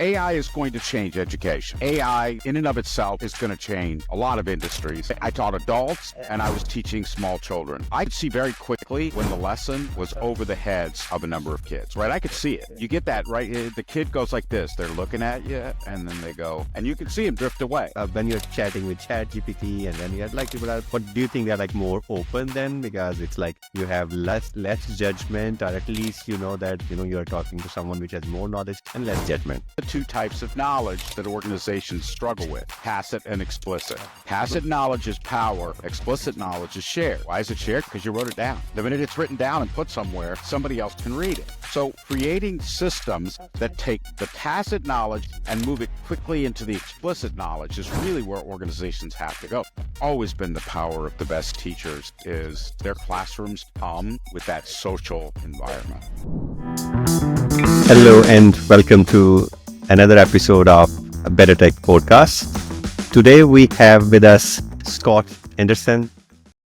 AI is going to change education. AI in and of itself is going to change a lot of industries. I taught adults and I was teaching small children. I could see very quickly when the lesson was over the heads of a number of kids, right? I could see it. You get that, right? The kid goes like this. They're looking at you and then they go, and you can see them drift away. When you're chatting with ChatGPT and then you're like, what do you think they're like more open then? Because it's like you have less judgment, or at least you know that, you're talking to someone which has more knowledge and less judgment. Two types of knowledge that organizations struggle with: tacit and explicit. Tacit knowledge is power. Explicit knowledge is shared. Why is it shared? Because you wrote it down. The minute it's written down and put somewhere, somebody else can read it. So creating systems that take the tacit knowledge and move it quickly into the explicit knowledge is really where organizations have to go. Always been the power of the best teachers is their classrooms come with that social environment. Hello and welcome to another episode of BetterTech podcast. Today we have with us Scott Andersen.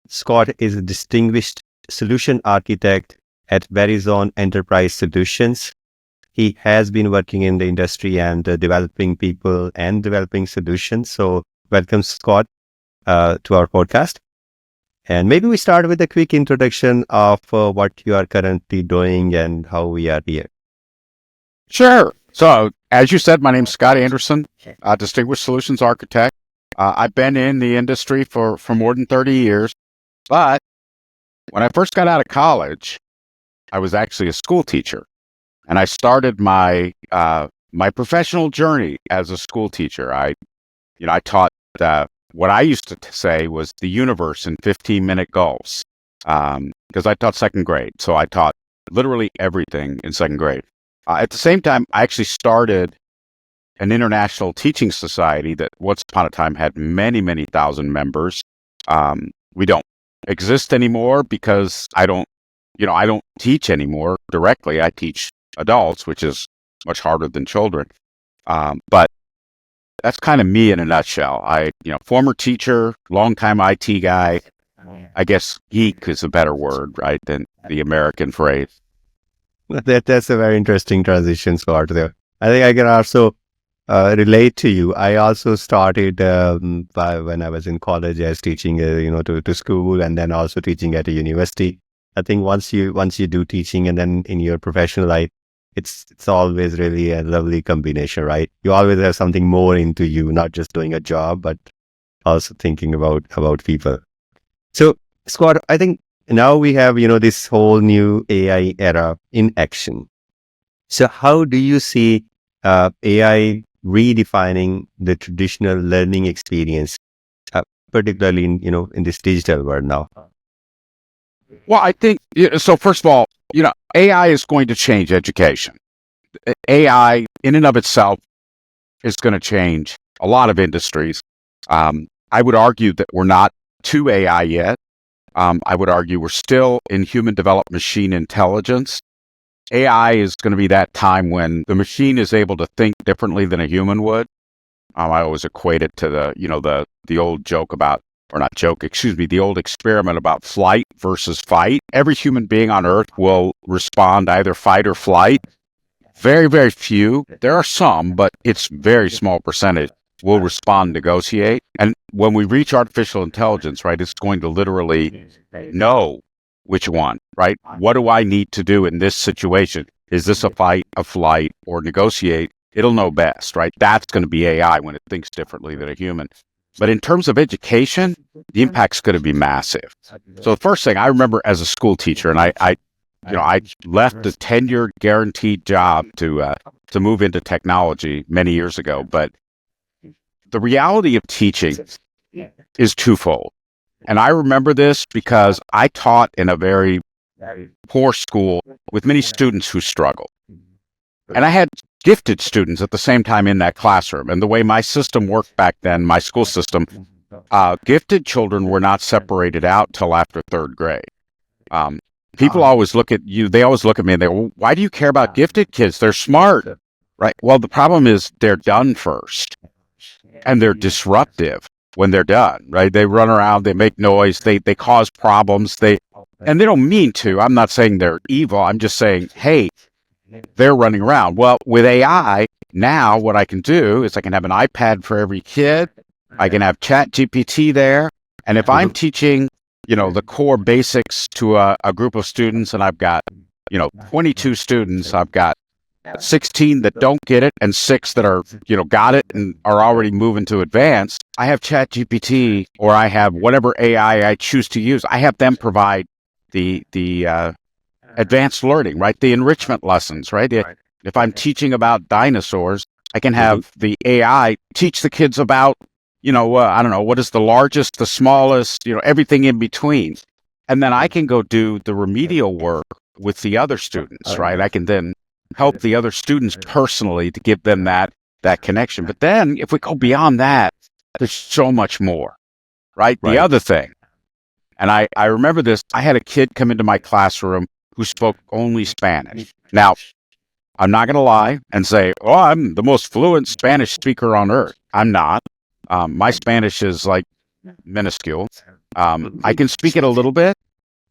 Scott is a distinguished solution architect at Verizon Enterprise Solutions. He has been working in the industry and developing people and developing solutions. So welcome, Scott, to our podcast. And maybe we start with a quick introduction of what you are currently doing and how we are here. Sure. So, as you said, my name's Scott Andersen, Distinguished Solutions Architect. I've been in the industry for more than 30 years, but when I first got out of college, I was actually a school teacher, and I started my my professional journey as a school teacher. I taught what I used to say was the universe in 15-minute goals, because I taught second grade, so I taught literally everything in second grade. At the same time, I actually started an international teaching society that once upon a time had many, many thousand members. We don't exist anymore because I don't teach anymore directly. I teach adults, which is much harder than children. But that's kind of me in a nutshell. Former teacher, longtime IT guy. I guess geek is a better word, right, than the American phrase. That's a very interesting transition, Scott. There, I think I can also relate to you. I also started when I was in college as teaching, to school, and then also teaching at a university. I think once you do teaching and then in your professional life, it's always really a lovely combination, right? You always have something more into you, not just doing a job, but also thinking about people. So, Scott, I think now we have, this whole new AI era in action. So how do you see AI redefining the traditional learning experience, particularly in this digital world now? Well, I think, so first of all, AI is going to change education. AI in and of itself is going to change a lot of industries. I would argue that we're not to AI yet. I would argue we're still in human developed machine intelligence. AI is going to be that time when the machine is able to think differently than a human would. I always equate it to the old joke about, or not joke, excuse me, the old experiment about flight versus fight. Every human being on Earth will respond either fight or flight. Very, very few. There are some, but it's very small percentage will respond, negotiate. And when we reach artificial intelligence, right, it's going to literally know which one, right? What do I need to do in this situation? Is this a fight, a flight, or negotiate? It'll know best, right? That's going to be AI when it thinks differently than a human. But in terms of education, the impact's going to be massive. So the first thing I remember as a school teacher, and I left a tenured guaranteed job to move into technology many years ago, but the reality of teaching is twofold. And I remember this because I taught in a very poor school with many students who struggled. And I had gifted students at the same time in that classroom. And the way my system worked back then, my school system, gifted children were not separated out till after third grade. People always look at you, they always look at me and they go, well, why do you care about gifted kids? They're smart, right? Well, the problem is they're done first. And they're disruptive when they're done, right? They run around, they make noise, they cause problems, and they don't mean to. I'm not saying they're evil. I'm just saying, hey, they're running around. Well, with AI, now what I can do is I can have an iPad for every kid. I can have Chat GPT there. And if I'm teaching, the core basics to a group of students, and I've got, 22 students, I've got 16 that don't get it and 6 that are, got it and are already moving to advanced. I have Chat GPT, or I have whatever AI I choose to use. I have them provide the advanced learning, right? The enrichment lessons, right? If I'm teaching about dinosaurs, I can have the AI teach the kids about, I don't know, what is the largest, the smallest, everything in between. And then I can go do the remedial work with the other students, right? I can then help the other students personally to give them that connection. But then if we go beyond that, there's so much more, right? The other thing, and I remember this, I had a kid come into my classroom who spoke only Spanish. Now, I'm not going to lie and say, oh, I'm the most fluent Spanish speaker on earth. I'm not. My Spanish is like minuscule. I can speak it a little bit.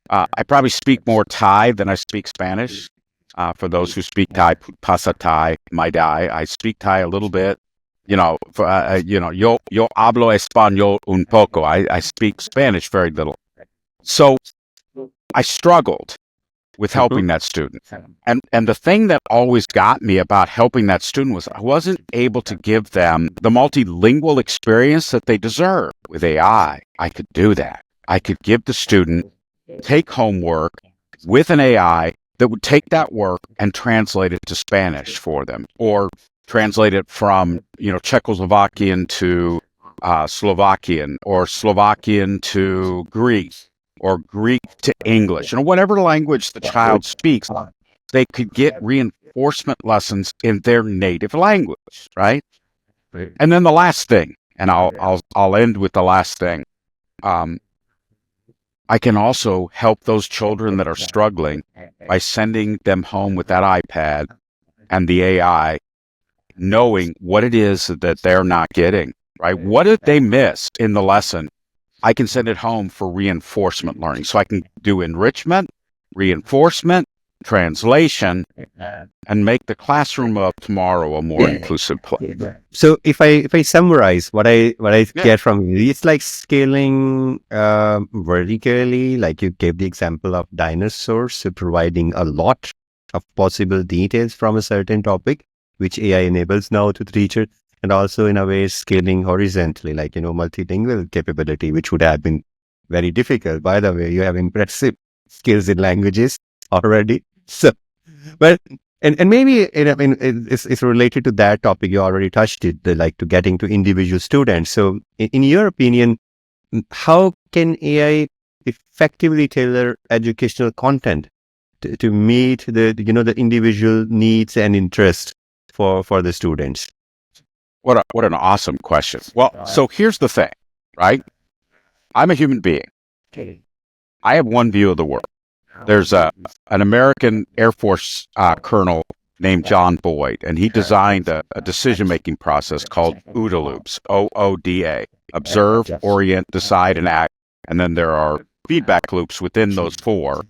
I probably speak more Thai than I speak Spanish. For those who speak Thai, pasa Thai, my Thai. I speak Thai a little bit. Yo hablo español un poco. I speak Spanish very little. So I struggled with helping that student. And the thing that always got me about helping that student was I wasn't able to give them the multilingual experience that they deserve. With AI, I could do that. I could give the student take homework with an AI that would take that work and translate it to Spanish for them, or translate it from, Czechoslovakian to Slovakian, or Slovakian to Greek, or Greek to English, whatever language the child speaks, they could get reinforcement lessons in their native language, right? And then the last thing, and I'll end with the last thing. I can also help those children that are struggling by sending them home with that iPad and the AI, knowing what it is that they're not getting, right? What did they miss in the lesson? I can send it home for reinforcement learning. So I can do enrichment, reinforcement, translation, and make the classroom of tomorrow a more inclusive place. So if I summarize what I get from you, it's like scaling vertically, like you gave the example of dinosaurs, so providing a lot of possible details from a certain topic, which AI enables now to the teacher, and also in a way scaling horizontally, like, multilingual capability, which would have been very difficult. By the way, you have impressive skills in languages already. So, but and maybe it's related to that topic. You already touched it, like to getting to individual students. So, in your opinion, how can AI effectively tailor educational content to meet the individual needs and interests for the students? What an awesome question. Well, so here's the thing, right? I'm a human being. I have one view of the world. There's an American Air Force colonel named John Boyd, and he designed a decision-making process called OODA loops, OODA, observe, orient, decide, and act. And then there are feedback loops within those 4,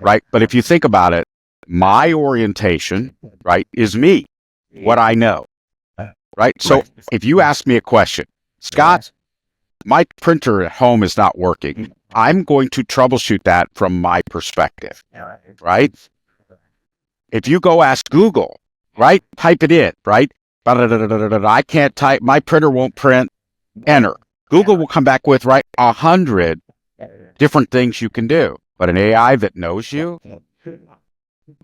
right? But if you think about it, my orientation, right, is me, what I know, right? So if you ask me a question, Scott, my printer at home is not working. I'm going to troubleshoot that from my perspective, right? If you go ask Google, right, type it in, right? I can't type, my printer won't print, enter. Google will come back with, 100 different things you can do. But an AI that knows you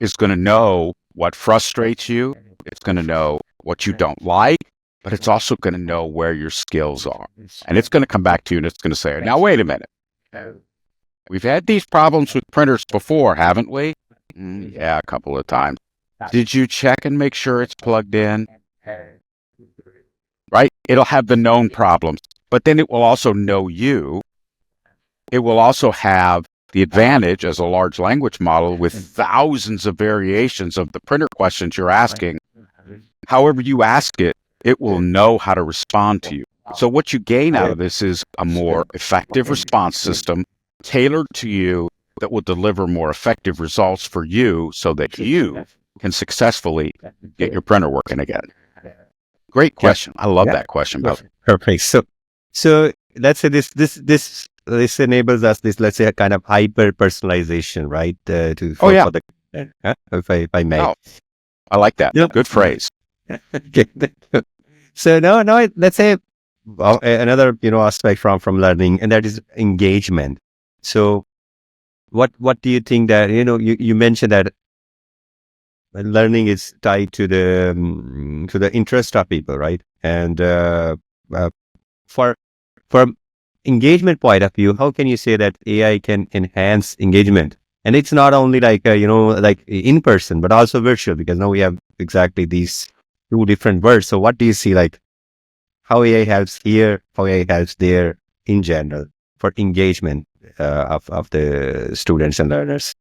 is going to know what frustrates you. It's going to know what you don't like, but it's also going to know where your skills are. And it's going to come back to you and it's going to say, now, wait a minute. We've had these problems with printers before, haven't we? Yeah, a couple of times. Did you check and make sure it's plugged in? Right? It'll have the known problems, but then it will also know you. It will also have the advantage as a large language model with thousands of variations of the printer questions you're asking. However you ask it, it will know how to respond to you. So what you gain out of this is a more effective response system tailored to you that will deliver more effective results for you so that you can successfully get your printer working again? Great question. I love that question, Bill. Perfect. So let's say this enables us this, let's say, a kind of hyper personalization, right? For the if I may. Oh, I like that. Yep. Good phrase. Okay. So now let's say another aspect from learning, and that is engagement. So what do you think that you mentioned that learning is tied to the interest of people, right? And for engagement point of view, how can you say that AI can enhance engagement? And it's not only like like in person, but also virtual, because now we have exactly these two different words. So what do you see, like how AI helps here, how AI helps there in general for engagement of the students and learners?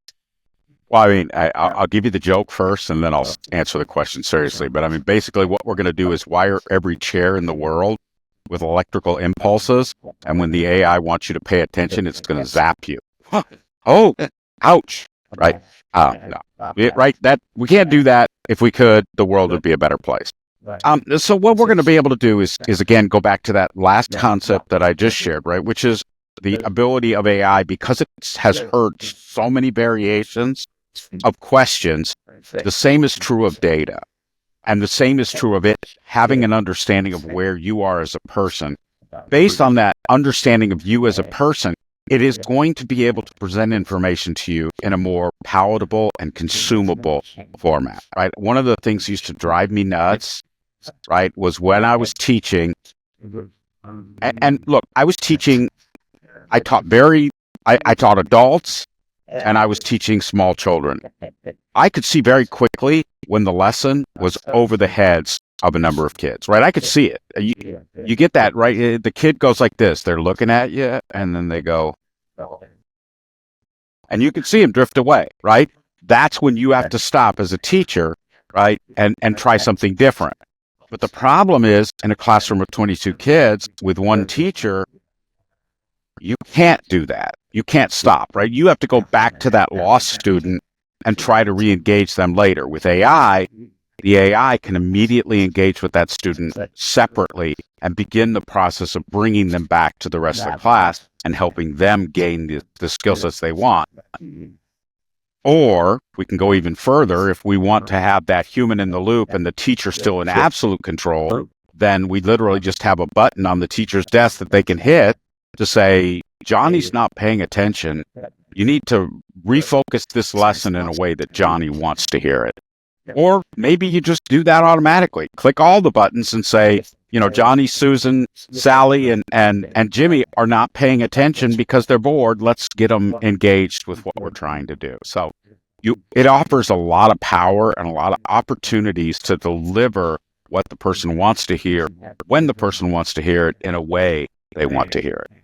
Well, I mean, I'll give you the joke first, and then I'll answer the question seriously. But I mean, basically, what we're going to do is wire every chair in the world with electrical impulses, and when the AI wants you to pay attention, it's going to zap you. Oh, ouch! Right? No, right? That we can't do that. If we could, the world would be a better place. So what we're going to be able to do is again go back to that last concept that I just shared, right? Which is the ability of AI, because it has heard so many variations of questions. The same is true of data, and the same is true of it having an understanding of where you are as a person. Based on that understanding of you as a person, it is going to be able to present information to you in a more palatable and consumable format, right? One of the things that used to drive me nuts, right, was when I was teaching, and look, I was teaching, I taught adults, and I was teaching small children. I could see very quickly when the lesson was over the heads of a number of kids, right? I could see it. You get that, right? The kid goes like this. They're looking at you, and then they go, and you can see them drift away, right? That's when you have to stop as a teacher, right? And try something different. But the problem is, in a classroom of 22 kids with one teacher, you can't do that. You can't stop, right? You have to go back to that lost student and try to re-engage them later. With AI, the AI can immediately engage with that student separately and begin the process of bringing them back to the rest of the class and helping them gain the skill sets they want. Or we can go even further. If we want to have that human in the loop and the teacher still in absolute control, then we literally just have a button on the teacher's desk that they can hit to say, Johnny's not paying attention. You need to refocus this lesson in a way that Johnny wants to hear it. Or maybe you just do that automatically. Click all the buttons and say, Johnny, Susan, Sally, and Jimmy are not paying attention because they're bored. Let's get them engaged with what we're trying to do. So it offers a lot of power and a lot of opportunities to deliver what the person wants to hear, when the person wants to hear it, in a way they want to hear it.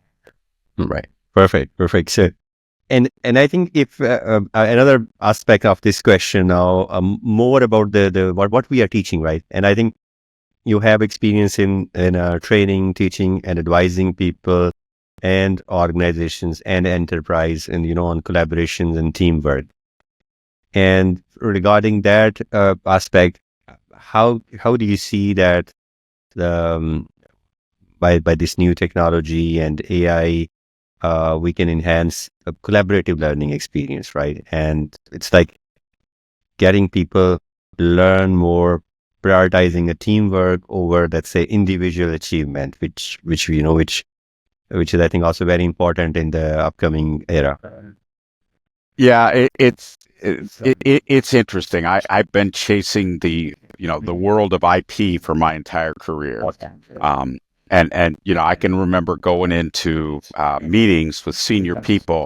Right. Perfect. So, and I think if another aspect of this question now, more about the what we are teaching, right? And I think you have experience in training, teaching, and advising people and organizations and enterprise, and on collaborations and teamwork. And regarding that aspect, how do you see that by this new technology and AI, we can enhance a collaborative learning experience, right? And it's like getting people learn more, prioritizing a teamwork over, let's say, individual achievement, which is, I think, also very important in the upcoming era. Yeah, it's interesting. I've been chasing the world of IP for my entire career. And I can remember going into meetings with senior people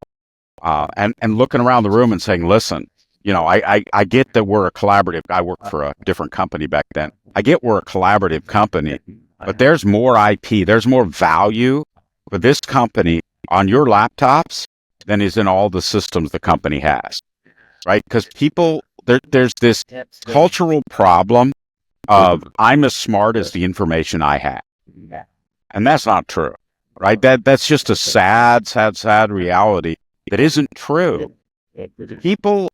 and looking around the room and saying, listen, I get that we're a collaborative. I worked for a different company back then. I get we're a collaborative company, but there's more IP. There's more value for this company on your laptops than is in all the systems the company has, right? Because there's this cultural problem of I'm as smart as the information I have. And that's not true, right? That's just a sad reality that isn't true. People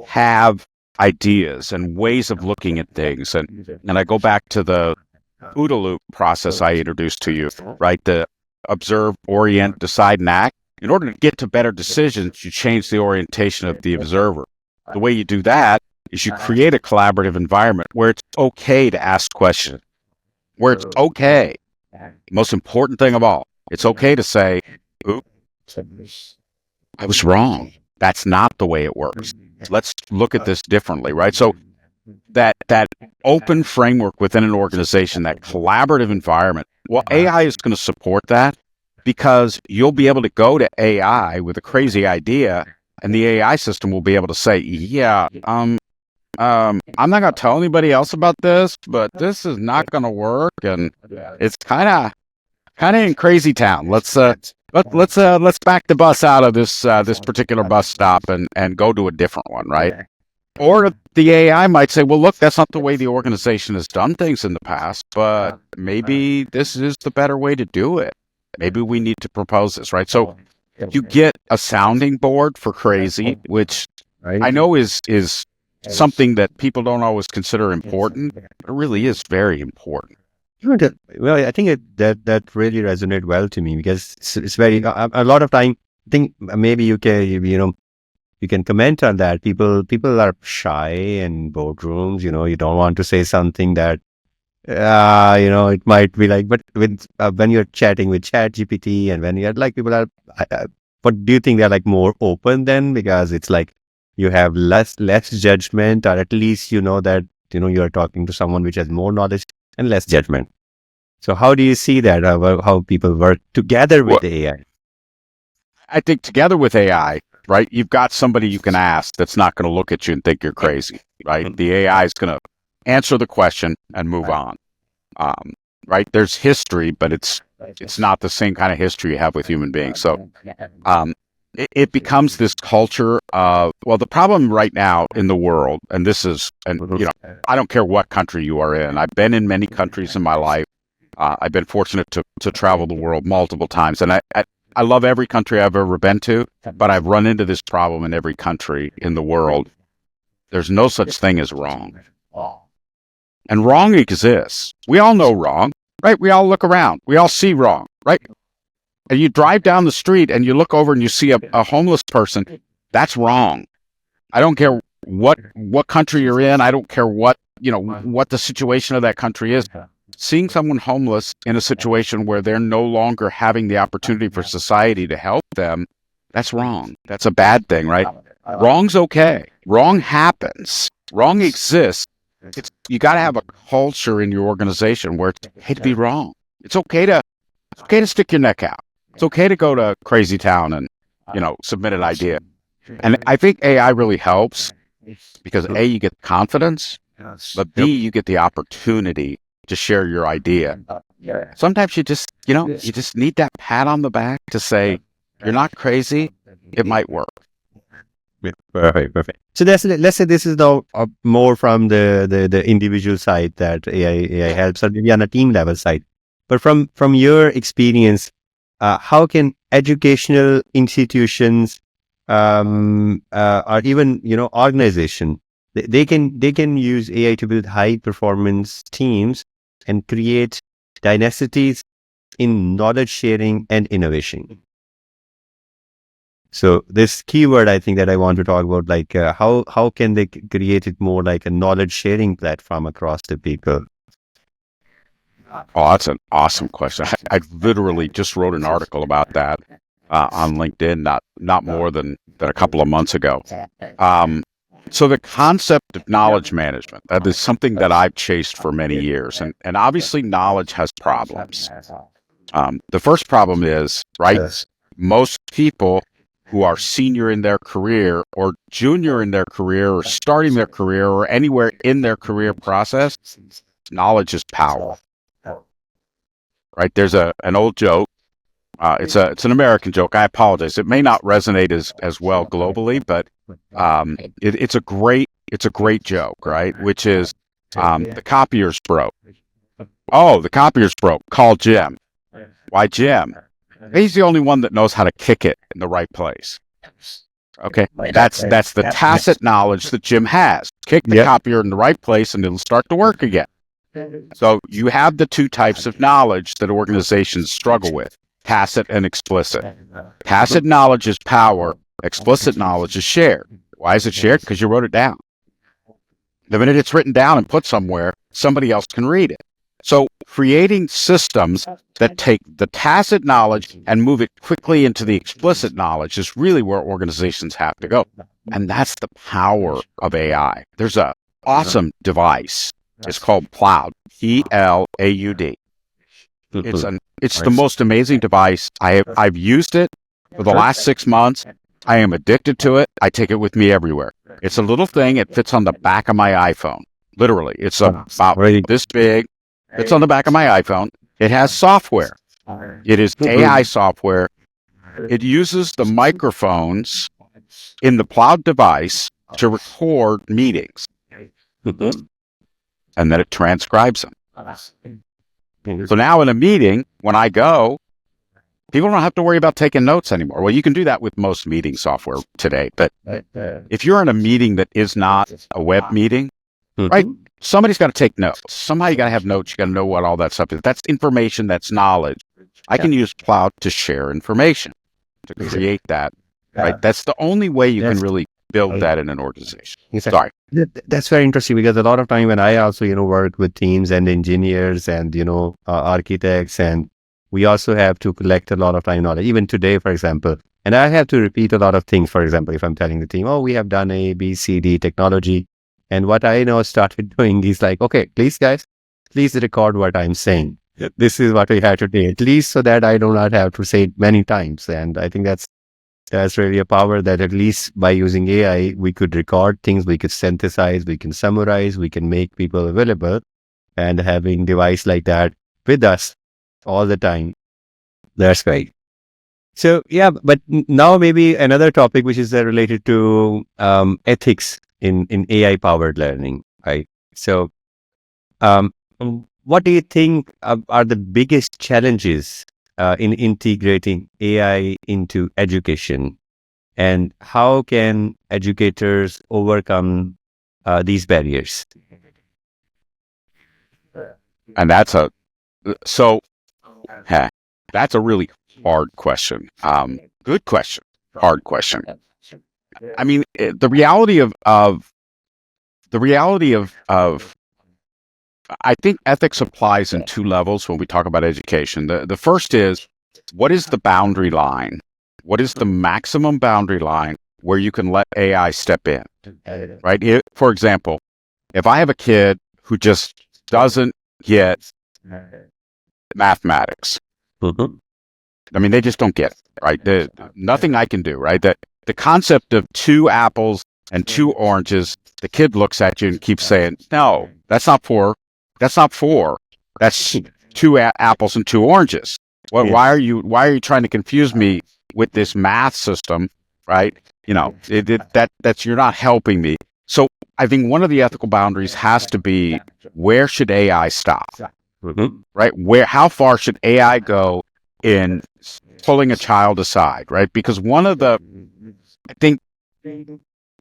have ideas and ways of looking at things. And I go back to the OODA loop process I introduced to you, right? The observe, orient, decide, and act. In order to get to better decisions, you change the orientation of the observer. The way you do that is you create a collaborative environment where it's okay to ask questions, where it's okay. Most important thing of all, it's okay to say, oops, I was wrong. That's not the way it works. Let's look at this differently, right? So that open framework within an organization, that collaborative environment, well, AI is going to support that, because you'll be able to go to AI with a crazy idea, and the AI system will be able to say, yeah, I'm not going to tell anybody else about this, but this is not going to work, and it's kind of in crazy town. Let's back the bus out of this particular bus stop and go to a different one, right? Or the AI might say, well, look, that's not the way the organization has done things in the past, but maybe this is the better way to do it. Maybe we need to propose this, right? So you get a sounding board for crazy, which I know is something that people don't always consider important, but it really is very important. Well, I think that really resonated well to me, because it's very a lot of time. I think maybe you can comment on that. People are shy in boardrooms. You don't want to say something that it might be like. But with when you're chatting with ChatGPT, and when you're like, people are, but do you think they're like more open then, because it's like you have less judgment, or at least that you're talking to someone which has more knowledge and less judgment. So how do you see that, how people work together with AI? I think together with AI, right, you've got somebody you can ask that's not going to look at you and think you're crazy, right? The AI is going to answer the question and move on, right? There's history, but it's not the same kind of history you have with human beings. So it becomes this culture of, well, the problem right now in the world, and I don't care what country you are in. I've been in many countries in my life. I've been fortunate to travel the world multiple times, and I love every country I've ever been to, but I've run into this problem in every country in the world. There's no such thing as wrong. And wrong exists. We all know wrong, right? We all look around. We all see wrong, right? And you drive down the street and you look over and you see a homeless person. That's wrong. I don't care what country you're in. I don't care what the situation of that country is. Seeing someone homeless in a situation where they're no longer having the opportunity for society to help them, that's wrong. That's a bad thing, right? Wrong's okay. Wrong happens. Wrong exists. You got to have a culture in your organization where it's okay to be wrong. It's okay to stick your neck out. It's okay to go to crazy town and submit an idea. And I think AI really helps, because A, you get confidence, but B, you get the opportunity to share your idea. Sometimes you just need that pat on the back to say, you're not crazy, it might work. Perfect. So let's say this is now more from the individual side that AI helps, or maybe on a team level side. But from your experience, how can educational institutions or even organization, they can use AI to build high performance teams and create densities in knowledge sharing and innovation. So this keyword, I think, that I want to talk about, like how can they create it more like a knowledge sharing platform across the people? Oh, that's an awesome question. I literally just wrote an article about that on LinkedIn not more than a couple of months ago. So the concept of knowledge management, that is something that I've chased for many years. And obviously knowledge has problems. The first problem is, right, most people who are senior in their career or junior in their career or starting their career or anywhere in their career process, knowledge is power. Right? There's an old joke. It's an American joke. I apologize. It may not resonate as well globally, but it's a great joke, right? Which is the copier's broke. Oh, the copier's broke. Call Jim. Why Jim? He's the only one that knows how to kick it in the right place. Okay, that's the tacit knowledge that Jim has. kick the copier in the right place and it'll start to work again. So you have the two types of knowledge that organizations struggle with, tacit and explicit. Tacit knowledge is power. Explicit knowledge is shared. Why is it shared? Because you wrote it down. The minute it's written down and put somewhere, somebody else can read it. So creating systems that take the tacit knowledge and move it quickly into the explicit knowledge is really where organizations have to go. And that's the power of AI. There's an awesome device. It's called Cloud, Plaud. It's the most amazing device. I've used it for the last 6 months. I am addicted to it. I take it with me everywhere. It's a little thing. It fits on the back of my iPhone. Literally, it's about this big. It's on the back of my iPhone. It has software. It is AI software. It uses the microphones in the Plaud device to record meetings. And then it transcribes them. So now in a meeting, when I go, people don't have to worry about taking notes anymore. Well, you can do that with most meeting software today. But if you're in a meeting that is not a web meeting, right? Somebody's got to take notes. Somehow you got to have notes. You got to know what all that stuff is. That's information. That's knowledge. I can use Plaud to share information, to create that. Right? That's the only way you can really build that in an organization. Sorry. That's very interesting because a lot of time when I also, work with teams and engineers and, architects, and we also have to collect a lot of time knowledge, even today, for example. And I have to repeat a lot of things. For example, if I'm telling the team, we have done A, B, C, D technology. And what I started doing is like, okay, please guys, please record what I'm saying. This is what we have to do, at least so that I do not have to say it many times. And I think that's really a power that at least by using AI, we could record things, we could synthesize, we can summarize, we can make people available, and having device like that with us all the time. That's great. So yeah, but now maybe another topic which is related to ethics in AI powered learning, right? So what do you think are the biggest challenges in integrating AI into education, and how can educators overcome these barriers? And that's a really hard question. Good question. Hard question. I mean, the reality of I think ethics applies in two levels when we talk about education. The first is, what is the boundary line? What is the maximum boundary line where you can let AI step in, right? For example, if I have a kid who just doesn't get mathematics, I mean, they just don't get it, right? Nothing I can do, right? The concept of 2 apples and 2 oranges, the kid looks at you and keeps saying, no, that's not 4. That's not 4. That's 2 apples and 2 oranges. Why are you trying to confuse me with this math system, right? That's you're not helping me. So I think one of the ethical boundaries has to be, where should AI stop? Right? How far should AI go in pulling a child aside, right? Because I think,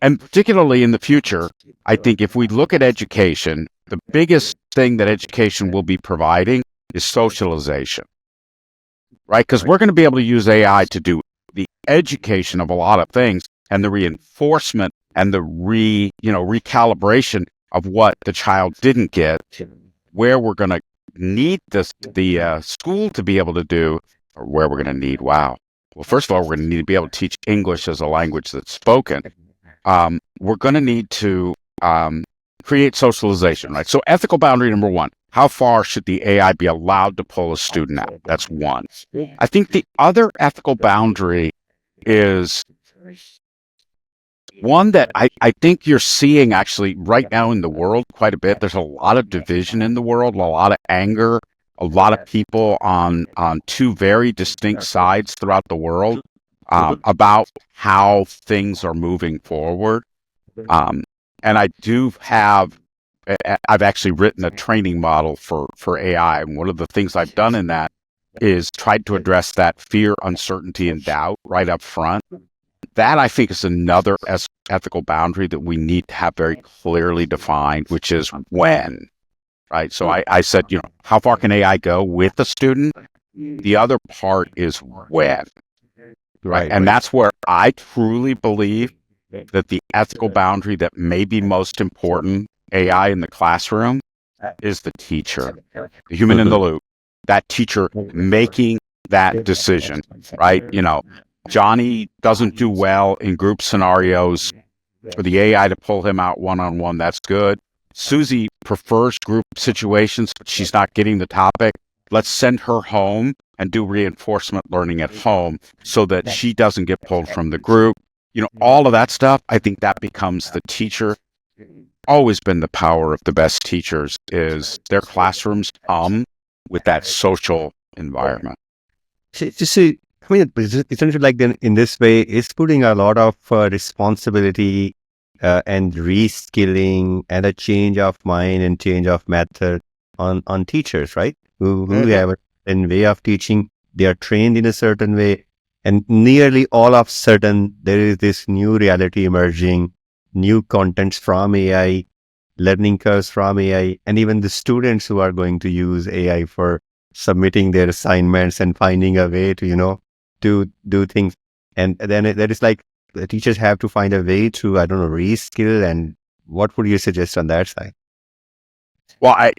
and particularly in the future, I think if we look at education, the biggest thing that education will be providing is socialization, right? Because we're going to be able to use AI to do the education of a lot of things, and the reinforcement and the recalibration of what the child didn't get, where we're going to need the school to be able to do, or where we're going to need, well, first of all, we're going to need to be able to teach English as a language that's spoken. We're going to need to create socialization, right? So ethical boundary number 1, how far should the AI be allowed to pull a student out? That's one. I think the other ethical boundary is one that I think you're seeing actually right now in the world quite a bit. There's a lot of division in the world, a lot of anger, a lot of people on 2 very distinct sides throughout the world about how things are moving forward. And I've actually written a training model for AI. And one of the things I've done in that is tried to address that fear, uncertainty, and doubt right up front. that I think is another ethical boundary that we need to have very clearly defined, which is when, right? So I said, how far can AI go with the student? The other part is when, right? And that's where I truly believe that the ethical boundary that may be most important, AI in the classroom, is the teacher, the human in the loop, that teacher making that decision, right? Johnny doesn't do well in group scenarios. For the AI to pull him out one-on-one, that's good. Susie prefers group situations, but she's not getting the topic. Let's send her home and do reinforcement learning at home so that she doesn't get pulled from the group. All of that stuff, I think that becomes the teacher. Always been the power of the best teachers is their classrooms with that social environment. Essentially, like then in this way, it's putting a lot of responsibility and reskilling and a change of mind and change of method on teachers, right? Who have a way of teaching. They are trained in a certain way, and nearly all of a sudden there is this new reality emerging, new contents from AI, learning curves from AI, and even the students who are going to use AI for submitting their assignments and finding a way to do things. And then that is like the teachers have to find a way to, I don't know, reskill. And what would you suggest on that side? Well,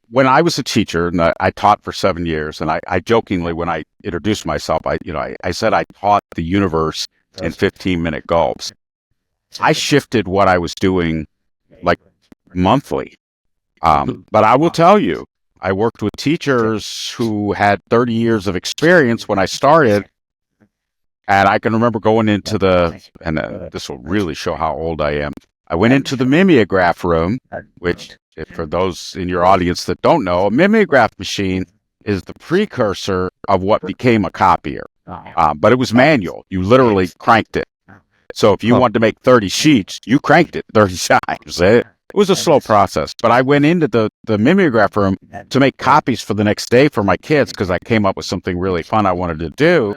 when I was a teacher, and I taught for 7 years, and I jokingly, when I introduced myself, I said I taught the universe in 15-minute gulps. I shifted what I was doing like monthly. But I will tell you, I worked with teachers who had 30 years of experience when I started. And I can remember going into this will really show how old I am. I went into the mimeograph room, which, for those in your audience that don't know, a mimeograph machine is the precursor of what became a copier. But it was manual. You literally cranked it. So if you wanted to make 30 sheets, you cranked it 30 times. It was a slow process. But I went into the mimeograph room to make copies for the next day for my kids because I came up with something really fun I wanted to do.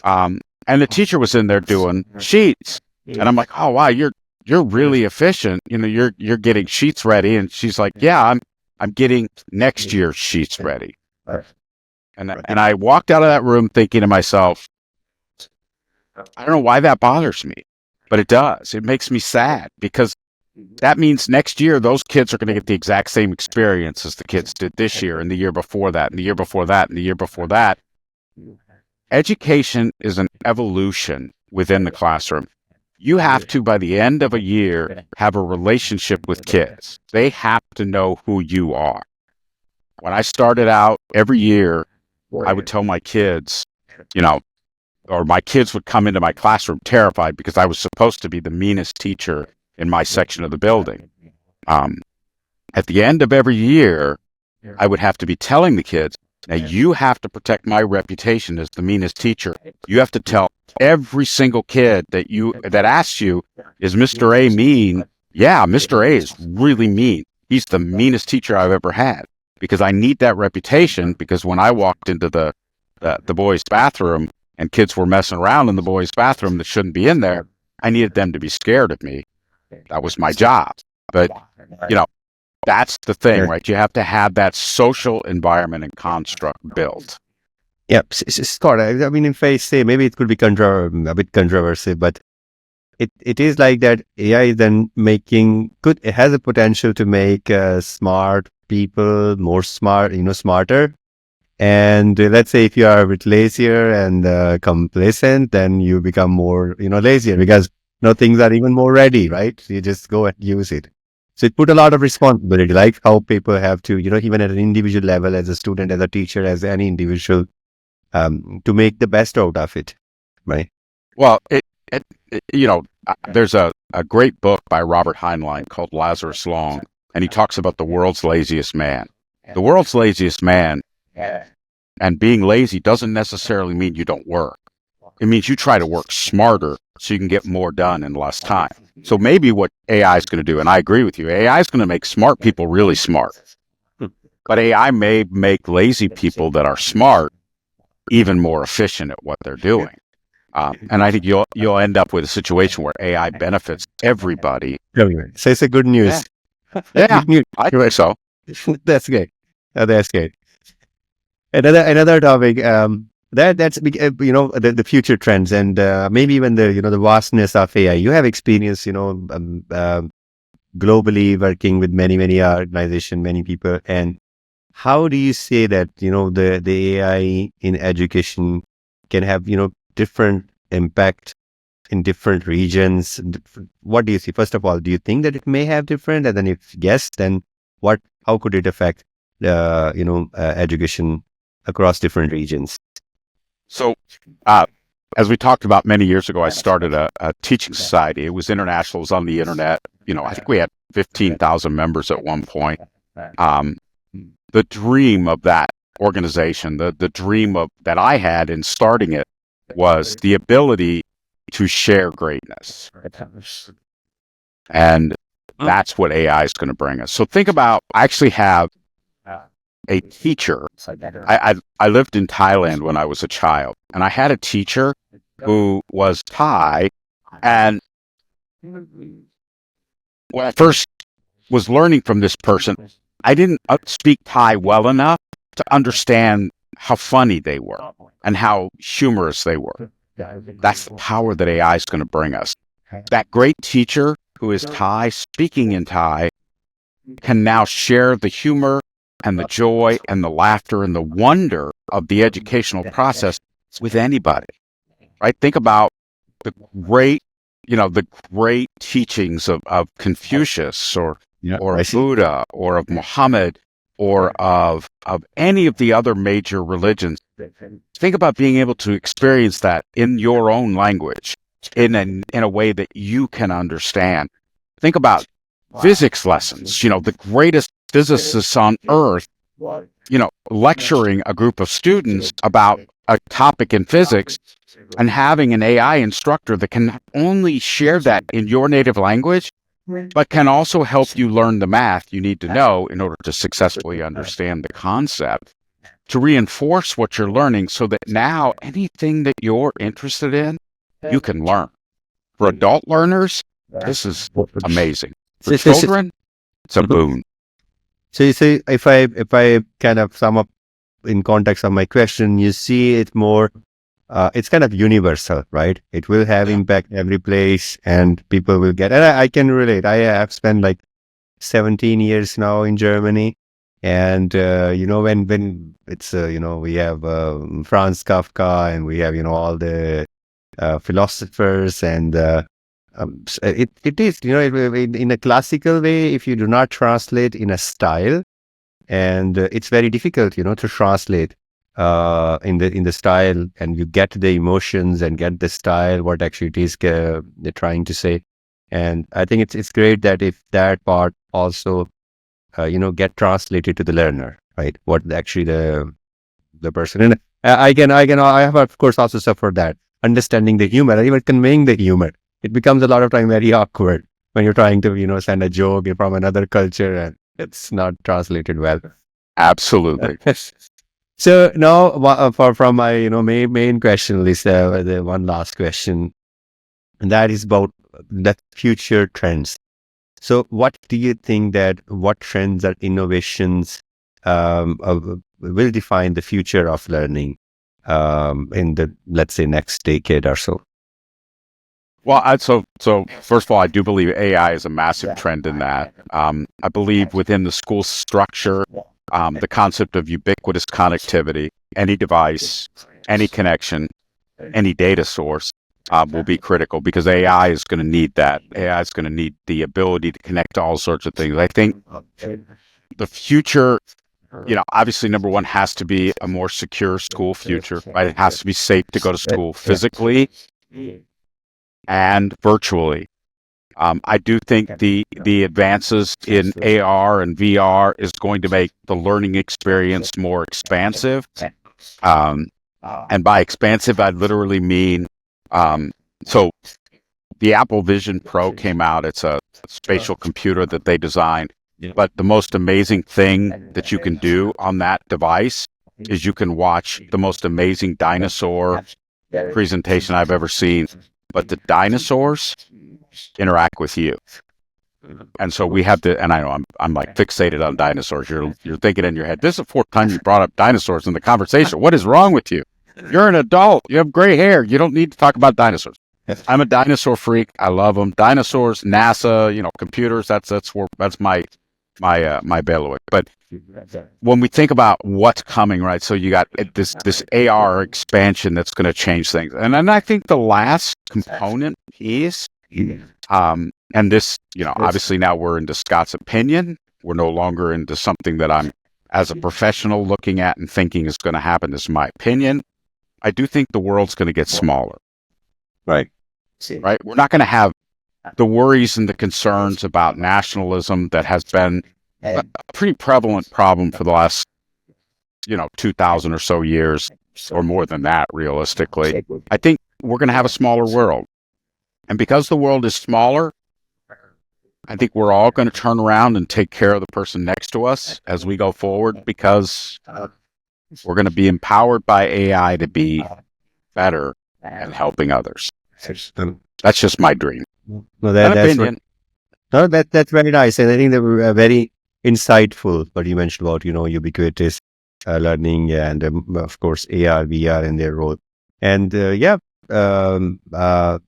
And the teacher was in there doing sheets. And I'm like, oh, wow, you're really efficient. You're getting sheets ready. And she's like, yeah, I'm getting next year's sheets ready. And I walked out of that room thinking to myself, I don't know why that bothers me, but it does. It makes me sad because that means next year those kids are going to get the exact same experience as the kids did this year and the year before that and the year before that and the year before that. Education is an evolution within the classroom. You have to, by the end of a year, have a relationship with kids. They have to know who you are. When I started out, every year, I would tell my kids, or my kids would come into my classroom terrified because I was supposed to be the meanest teacher in my section of the building. At the end of every year, I would have to be telling the kids, now you have to protect my reputation as the meanest teacher. You have to tell every single kid that asks you, is Mr. A mean? Yeah, Mr. A is really mean. He's the meanest teacher I've ever had because I need that reputation because when I walked into the boys' bathroom and kids were messing around in the boys' bathroom that shouldn't be in there, I needed them to be scared of me. That was my job. But, that's the thing, right? You have to have that social environment and construct built. Yeah, Scott, I mean, if I say maybe it could be a bit controversial, but it is like that AI is then it has a potential to make smart people more smarter. And let's say if you are a bit lazier and complacent, then you become more, lazier because things are even more ready, right? You just go and use it. So it put a lot of responsibility, like how people have to, even at an individual level, as a student, as a teacher, as any individual, to make the best out of it, right? Well, there's a great book by Robert Heinlein called Lazarus Long, and he talks about the world's laziest man. The world's laziest man, and being lazy doesn't necessarily mean you don't work. It means you try to work smarter so you can get more done in less time. So maybe what AI is going to do, and I agree with you, AI is going to make smart people really smart. But AI may make lazy people that are smart even more efficient at what they're doing. And I think you'll end up with a situation where AI benefits everybody. So it's a good news. Yeah, Good news. I think so. That's great. That's great. Another topic. That's the future trends and maybe even the vastness of AI. You have experience, globally working with many organizations, many people. And how do you say that the AI in education can have different impact in different regions? What do you see? First of all, do you think that it may have different? And then if yes, then how could it affect education across different regions? So, as we talked about many years ago, I started a teaching society. It was international. It was on the internet. I think we had 15,000 members at one point. The dream of that organization, the dream that I had in starting it was the ability to share greatness. And that's what AI is going to bring us. So think about, I actually have a teacher. I lived in Thailand when I was a child, and I had a teacher who was Thai. And when I first was learning from this person, I didn't speak Thai well enough to understand how funny they were and how humorous they were. That's the power that AI is going to bring us. That great teacher who is Thai, speaking in Thai, can now share the humor and the joy and the laughter and the wonder of the educational process with anybody, right? Think about the great teachings of Confucius or of Buddha or of Muhammad or of any of the other major religions. Think about being able to experience that in your own language, in a way that you can understand. Think about physics lessons, the greatest physicists on earth, lecturing a group of students about a topic in physics and having an AI instructor that can not only share that in your native language, but can also help you learn the math you need to know in order to successfully understand the concept, to reinforce what you're learning so that now anything that you're interested in, you can learn. For adult learners, this is amazing. For children, it's a boon. So you say, if I kind of sum up in context of my question, you see it more, it's kind of universal, right? It will have impact every place and people will get, and I can relate. I have spent like 17 years now in Germany. And, when it's, we have Franz Kafka and we have, all the philosophers and it is, in a classical way, if you do not translate in a style, and it's very difficult, to translate in the style, and you get the emotions and get the style, what actually it is they're trying to say. And I think it's great that if that part also, get translated to the learner, right? What actually the person, and I have of course also suffered that understanding the humor and even conveying the humor. It becomes a lot of time very awkward when you're trying to, send a joke from another culture and it's not translated well. Absolutely. So now, from my main question list, the one last question, and that is about the future trends. So, what do you think what trends or innovations will define the future of learning in the, let's say, next decade or so? Well, so first of all, I do believe AI is a massive trend in that. I believe within the school structure, the concept of ubiquitous connectivity, any device, any connection, any data source will be critical because AI is going to need that. AI is going to need the ability to connect to all sorts of things. I think the future, obviously number one has to be a more secure school future, right? It has to be safe to go to school physically and virtually. I do think the advances in AR and VR is going to make the learning experience more expansive. And by expansive, I literally mean, so the Apple Vision Pro came out. It's a spatial computer that they designed. But the most amazing thing that you can do on that device is you can watch the most amazing dinosaur presentation I've ever seen, but the dinosaurs interact with you. And so we have to, and I know I'm like fixated on dinosaurs. You're thinking in your head, this is the fourth time you brought up dinosaurs in the conversation. What is wrong with you? You're an adult. You have gray hair. You don't need to talk about dinosaurs. I'm a dinosaur freak. I love them. Dinosaurs, NASA, computers. That's my bailiwick. But when we think about what's coming, right? So you got this AR expansion that's going to change things, and then I think the last component is, and this, obviously now we're into Scott's opinion. We're no longer into something that I'm, as a professional, looking at and thinking is going to happen. This is my opinion. I do think the world's going to get smaller. Right. We're not going to have the worries and the concerns about nationalism that has been a pretty prevalent problem for the last, 2,000 or so years, or more than that, realistically. I think we're going to have a smaller world. And because the world is smaller, I think we're all going to turn around and take care of the person next to us as we go forward, because we're going to be empowered by AI to be better at helping others. That's just my dream. No, opinion. That's very nice. And I think that were very insightful what you mentioned about, ubiquitous learning and, of course, AR, VR in their role. And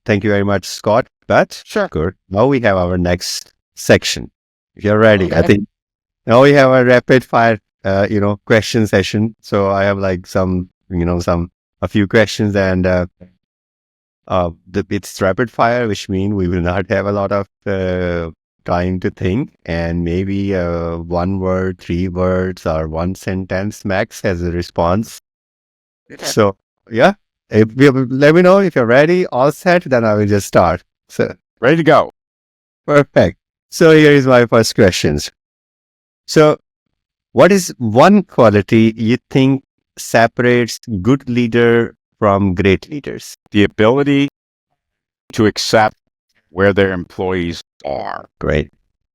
thank you very much, Scott. But sure. Good. Now we have our next section. If you're ready, okay. I think now we have a rapid fire, question session. So I have like a few questions, and it's rapid fire, which means we will not have a lot of time to think, and maybe 1 word, 3 words, or 1 sentence max as a response. Okay. So yeah, let me know if you're ready, all set, then I will just start. So ready to go. Perfect. So here is my first question. So what is one quality you think separates good leader from great leaders? The ability to accept where their employees are. Great.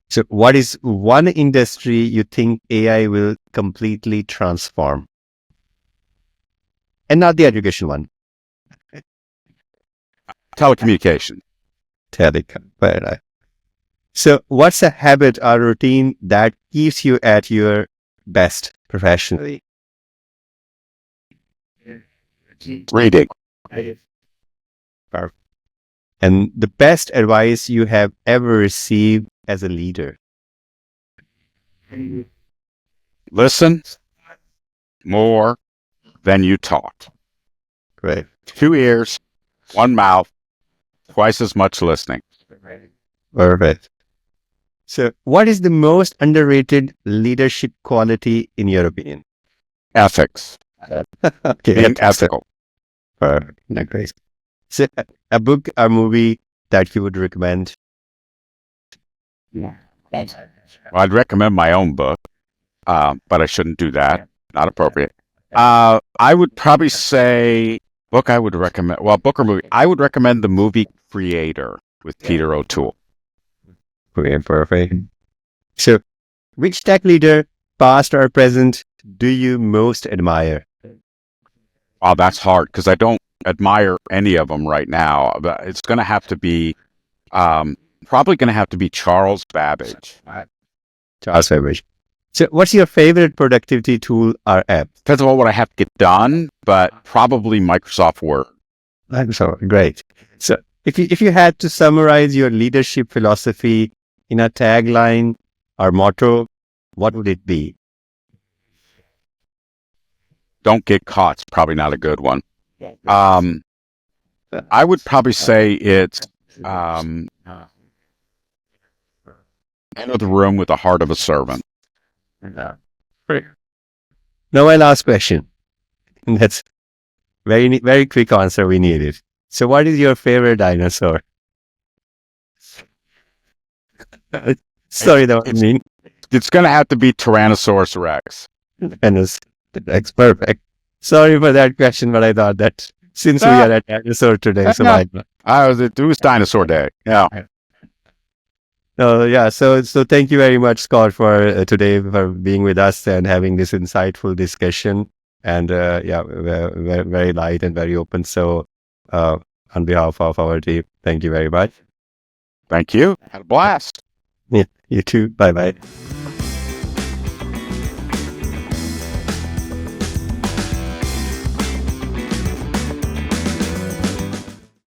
So what is one industry you think AI will completely transform? And not the education one. Telecommunication. Very nice. So what's a habit or routine that keeps you at your best professionally? Reading. And the best advice you have ever received as a leader? Listen more than you talk. Great. 2 ears, 1 mouth, twice as much listening. Perfect. So what is the most underrated leadership quality in your opinion? Ethics. Okay. Being ethical. Perfect. Great. So a book or movie that you would recommend? Well, I'd recommend my own book, but I shouldn't do that. Not appropriate. I would probably say book I would recommend. Well, book or movie. I would recommend the movie Creator with Peter O'Toole. Okay, perfect. So which tech leader, past or present, do you most admire? Oh, that's hard because I don't admire any of them right now. But it's going to have to be, probably going to have to be Charles Babbage. Charles Babbage. So what's your favorite productivity tool or app? Depends on what I have to get done, but probably Microsoft Word. So great. So if you had to summarize your leadership philosophy in a tagline or motto, what would it be? Don't get caught. It's probably not a good one. I would probably say it's enter the room with the heart of a servant. Now my last question. That's very, very quick answer. We need it. So what is your favorite dinosaur? Sorry, that was mean. It's going to have to be Tyrannosaurus Rex. That's perfect. Sorry for that question, but I thought that since we are at dinosaur today, so it was Dinosaur Day. Yeah. So thank you very much, Scott, for today, for being with us and having this insightful discussion. And very light and very open. So on behalf of our team, thank you very much. Thank you. Had a blast. Yeah, you too. Bye bye.